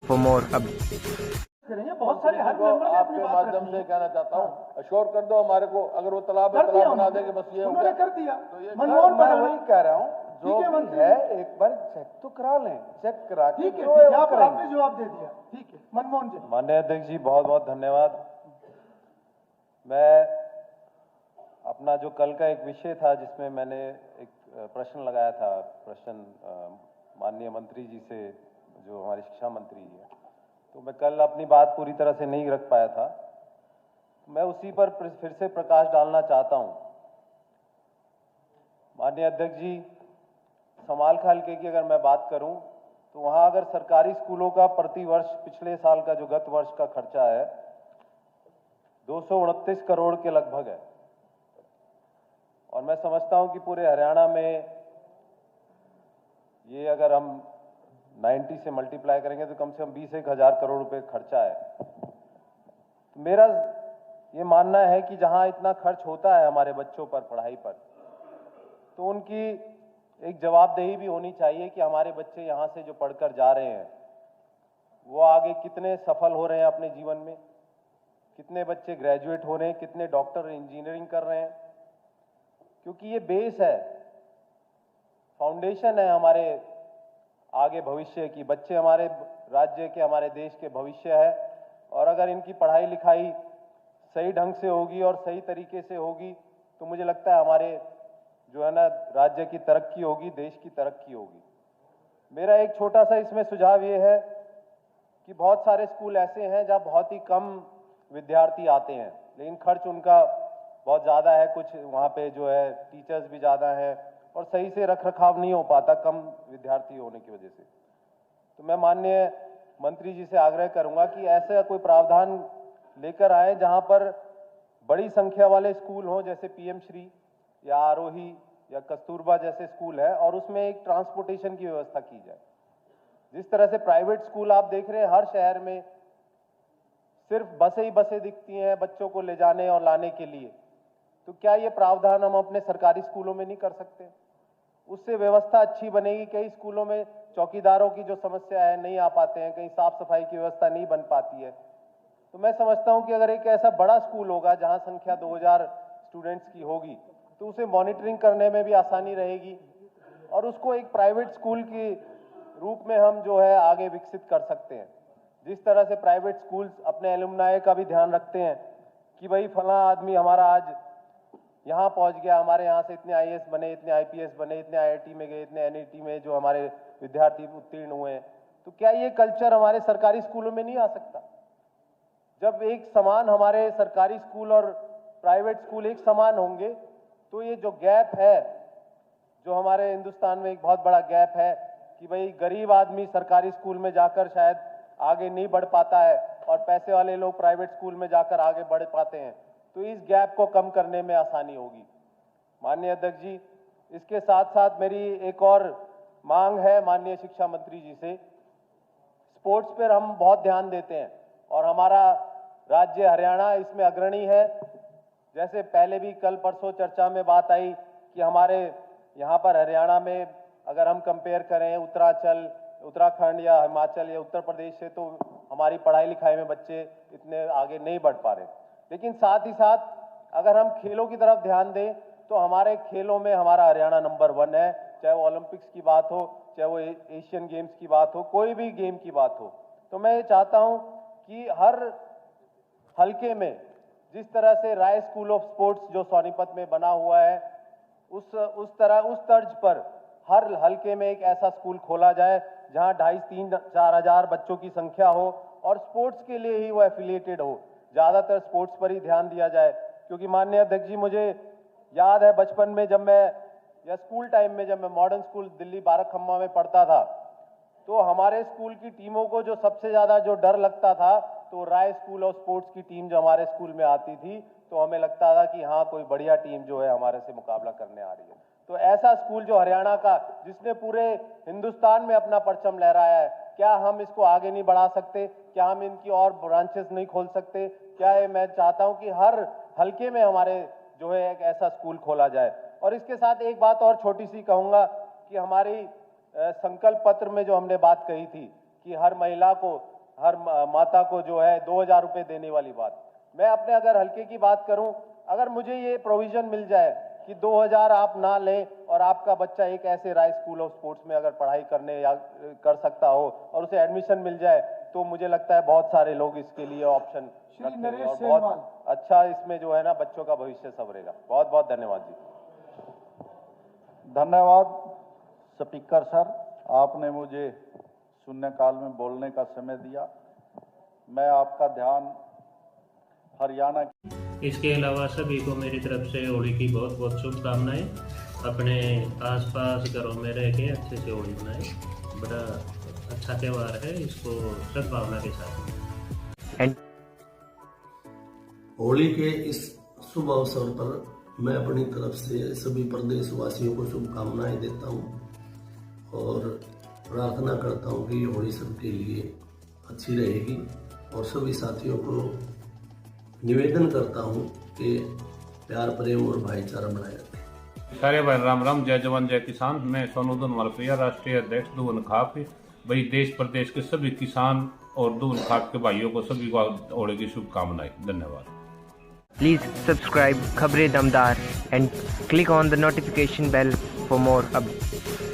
for more up करेंगे। बहुत सारे हर मेंबर ने अपनी आपके बात माध्यम रखी से है। कहना चाहता हूँ, अश्योर कर दो हमारे को, अगर वो तालाब कर दिया बना देंगे बस ये हो उन्होंने गया। कर दिया। तो ये मनमोहन मैं पटेल वही कह रहा हूँ, जो ठीक है भी मंत्री है एक बार चेक तो करा लें, चेक करा के ठीक है, जो ठीक है, वो आप करेंगे। आपने जवाब दे दिया। ठीक है मनमोहन जी। माननीय अध्यक्ष जी, बहुत बहुत धन्यवाद। मैं अपना जो कल का एक विषय था जिसमें मैंने एक प्रश्न लगाया था, माननीय मंत्री जी से, जो हमारे शिक्षा मंत्री जी हैं, तो मैं कल अपनी बात पूरी तरह से नहीं रख पाया था। मैं उसी पर फिर से प्रकाश डालना चाहता हूं। माननीय अध्यक्ष जी, समाल हल्के की अगर मैं बात करूं तो वहां अगर सरकारी स्कूलों का प्रति वर्ष पिछले साल का जो गत वर्ष का खर्चा है 229 करोड़ के लगभग है, और मैं समझता हूं कि पूरे हरियाणा में ये अगर हम 90 से मल्टीप्लाई करेंगे तो कम से कम 20-1 करोड़ रुपए खर्चा है। मेरा ये मानना है कि जहां इतना खर्च होता है हमारे बच्चों पर, पढ़ाई पर, तो उनकी एक जवाबदेही भी होनी चाहिए कि हमारे बच्चे यहाँ से जो पढ़कर जा रहे हैं वो आगे कितने सफल हो रहे हैं अपने जीवन में, कितने बच्चे ग्रेजुएट हो रहे हैं, कितने डॉक्टर इंजीनियरिंग कर रहे हैं, क्योंकि ये बेस है, फाउंडेशन है हमारे आगे भविष्य की। बच्चे हमारे राज्य के, हमारे देश के भविष्य है, और अगर इनकी पढ़ाई लिखाई सही ढंग से होगी और सही तरीके से होगी तो मुझे लगता है हमारे जो है ना राज्य की तरक्की होगी, देश की तरक्की होगी। मेरा एक छोटा सा इसमें सुझाव ये है कि बहुत सारे स्कूल ऐसे हैं जहाँ बहुत ही कम विद्यार्थी आते हैं, लेकिन खर्च उनका बहुत ज़्यादा है, कुछ वहाँ पे जो है टीचर्स भी ज़्यादा हैं और सही से रख रखाव नहीं हो पाता कम विद्यार्थी होने की वजह से। तो मैं माननीय मंत्री जी से आग्रह करूंगा कि ऐसा कोई प्रावधान लेकर आए जहां पर बड़ी संख्या वाले स्कूल हों, जैसे पीएम श्री या आरोही या कस्तूरबा जैसे स्कूल है, और उसमें एक ट्रांसपोर्टेशन की व्यवस्था की जाए। जिस तरह से प्राइवेट स्कूल आप देख रहे हैं हर शहर में सिर्फ बसें ही बसें दिखती हैं बच्चों को ले जाने और लाने के लिए, तो क्या ये प्रावधान हम अपने सरकारी स्कूलों में नहीं कर सकते? उससे व्यवस्था अच्छी बनेगी। कई स्कूलों में चौकीदारों की जो समस्या है, नहीं आ पाते हैं, कहीं साफ सफाई की व्यवस्था नहीं बन पाती है। तो मैं समझता हूं कि अगर एक ऐसा बड़ा स्कूल होगा जहां संख्या 2000 स्टूडेंट्स की होगी तो उसे मॉनिटरिंग करने में भी आसानी रहेगी, और उसको एक प्राइवेट स्कूल के रूप में हम जो है आगे विकसित कर सकते हैं। जिस तरह से प्राइवेट स्कूल्स अपने एलुमनाई का भी ध्यान रखते हैं कि भाई फला आदमी हमारा आज यहाँ पहुँच गया, हमारे यहाँ से इतने आईएएस बने, इतने आईपीएस बने, इतने आईआईटी में गए, इतने एनआईटी में जो हमारे विद्यार्थी उत्तीर्ण हुए हैं, तो क्या ये कल्चर हमारे सरकारी स्कूलों में नहीं आ सकता? जब एक समान हमारे सरकारी स्कूल और प्राइवेट स्कूल एक समान होंगे तो ये जो गैप है, जो हमारे हिंदुस्तान में एक बहुत बड़ा गैप है कि भाई गरीब आदमी सरकारी स्कूल में जाकर शायद आगे नहीं बढ़ पाता है और पैसे वाले लोग प्राइवेट स्कूल में जाकर आगे बढ़ पाते हैं, तो इस गैप को कम करने में आसानी होगी। माननीय अध्यक्ष जी, इसके साथ साथ मेरी एक और मांग है माननीय शिक्षा मंत्री जी से। स्पोर्ट्स पर हम बहुत ध्यान देते हैं और हमारा राज्य हरियाणा इसमें अग्रणी है। जैसे पहले भी कल परसों चर्चा में बात आई कि हमारे यहाँ पर हरियाणा में अगर हम कंपेयर करें उत्तराखंड या हिमाचल या उत्तर प्रदेश से, तो हमारी पढ़ाई लिखाई में बच्चे इतने आगे नहीं बढ़ पा रहे। लेकिन साथ ही साथ अगर हम खेलों की तरफ ध्यान दें तो हमारे खेलों में हमारा हरियाणा नंबर 1 है, चाहे वो ओलंपिक्स की बात हो, चाहे वो एशियन गेम्स की बात हो, कोई भी गेम की बात हो। तो मैं ये चाहता हूं कि हर हलके में जिस तरह से राय स्कूल ऑफ स्पोर्ट्स जो सोनीपत में बना हुआ है, उस तर्ज पर हर हलके में एक ऐसा स्कूल खोला जाए जहां 2500-3000-4000 हजार बच्चों की संख्या हो और स्पोर्ट्स के लिए ही वो एफिलिएटेड हो। ज्यादातर स्पोर्ट्स पर ही ध्यान दिया जाए, क्योंकि माननीय अध्यक्ष जी, मुझे याद है बचपन में जब मैं या स्कूल टाइम में जब मैं मॉडर्न स्कूल दिल्ली बारखम्मा में पढ़ता था, तो हमारे स्कूल की टीमों को जो सबसे ज्यादा जो डर लगता था, तो राय स्कूल ऑफ स्पोर्ट्स की टीम जो हमारे स्कूल में आती थी, तो हमें लगता था कि हाँ कोई बढ़िया टीम जो है हमारे से मुकाबला करने आ रही है। तो ऐसा स्कूल जो हरियाणा का, जिसने पूरे हिंदुस्तान में अपना परचम लहराया है, क्या हम इसको आगे नहीं बढ़ा सकते? क्या हम इनकी और ब्रांचेस नहीं खोल सकते? क्या है, मैं चाहता हूं कि हर हलके में हमारे जो है एक ऐसा स्कूल खोला जाए। और इसके साथ एक बात और छोटी सी कहूंगा कि हमारी संकल्प पत्र में जो हमने बात कही थी कि हर महिला को हर माता को जो है 2,000 रुपए देने वाली बात। मैं अपने अगर हल्के की बात करूं, अगर मुझे ये प्रोविजन मिल जाए कि 2,000 आप ना लें और आपका बच्चा एक ऐसे राय स्कूल ऑफ स्पोर्ट्स में अगर पढ़ाई करने या कर सकता हो और उसे एडमिशन मिल जाए, तो मुझे लगता है बहुत सारे लोग इसके लिए ऑप्शन रखेंगे नरेश और सेमवाल। बहुत अच्छा इसमें जो है ना बच्चों का भविष्य संवरेगा। बहुत बहुत धन्यवाद जी। धन्यवाद स्पीकर सर, आपने मुझे शून्यकाल में बोलने का समय दिया। मैं आपका ध्यान हरियाणा इसके अलावा सभी को मेरी तरफ से होली की बहुत बहुत शुभकामनाएं। अपने आसपास घरों में रह के अच्छे से होली मनाएं। बड़ा अच्छा त्यौहार है, इसको सद्भावना के साथ। होली के इस शुभ अवसर पर मैं अपनी तरफ से सभी प्रदेशवासियों को शुभकामनाएं देता हूं और प्रार्थना करता हूं कि ये होली सबके लिए अच्छी रहेगी और सभी साथियों को निवेदन करता हूं कि प्यार, प्रेम और भाईचारा बनाए रखें। सारे भाई राम राम, जय जवान जय किसान। मैं सोनू धनवाल प्रिया, राष्ट्रीय अध्यक्ष दून खाप। भाई देश प्रदेश के सभी किसान और दून खाप के भाइयों को सभी को होली की शुभकामनाएं। धन्यवाद। Please subscribe Khabre Damdar and click on the notification bell for more updates.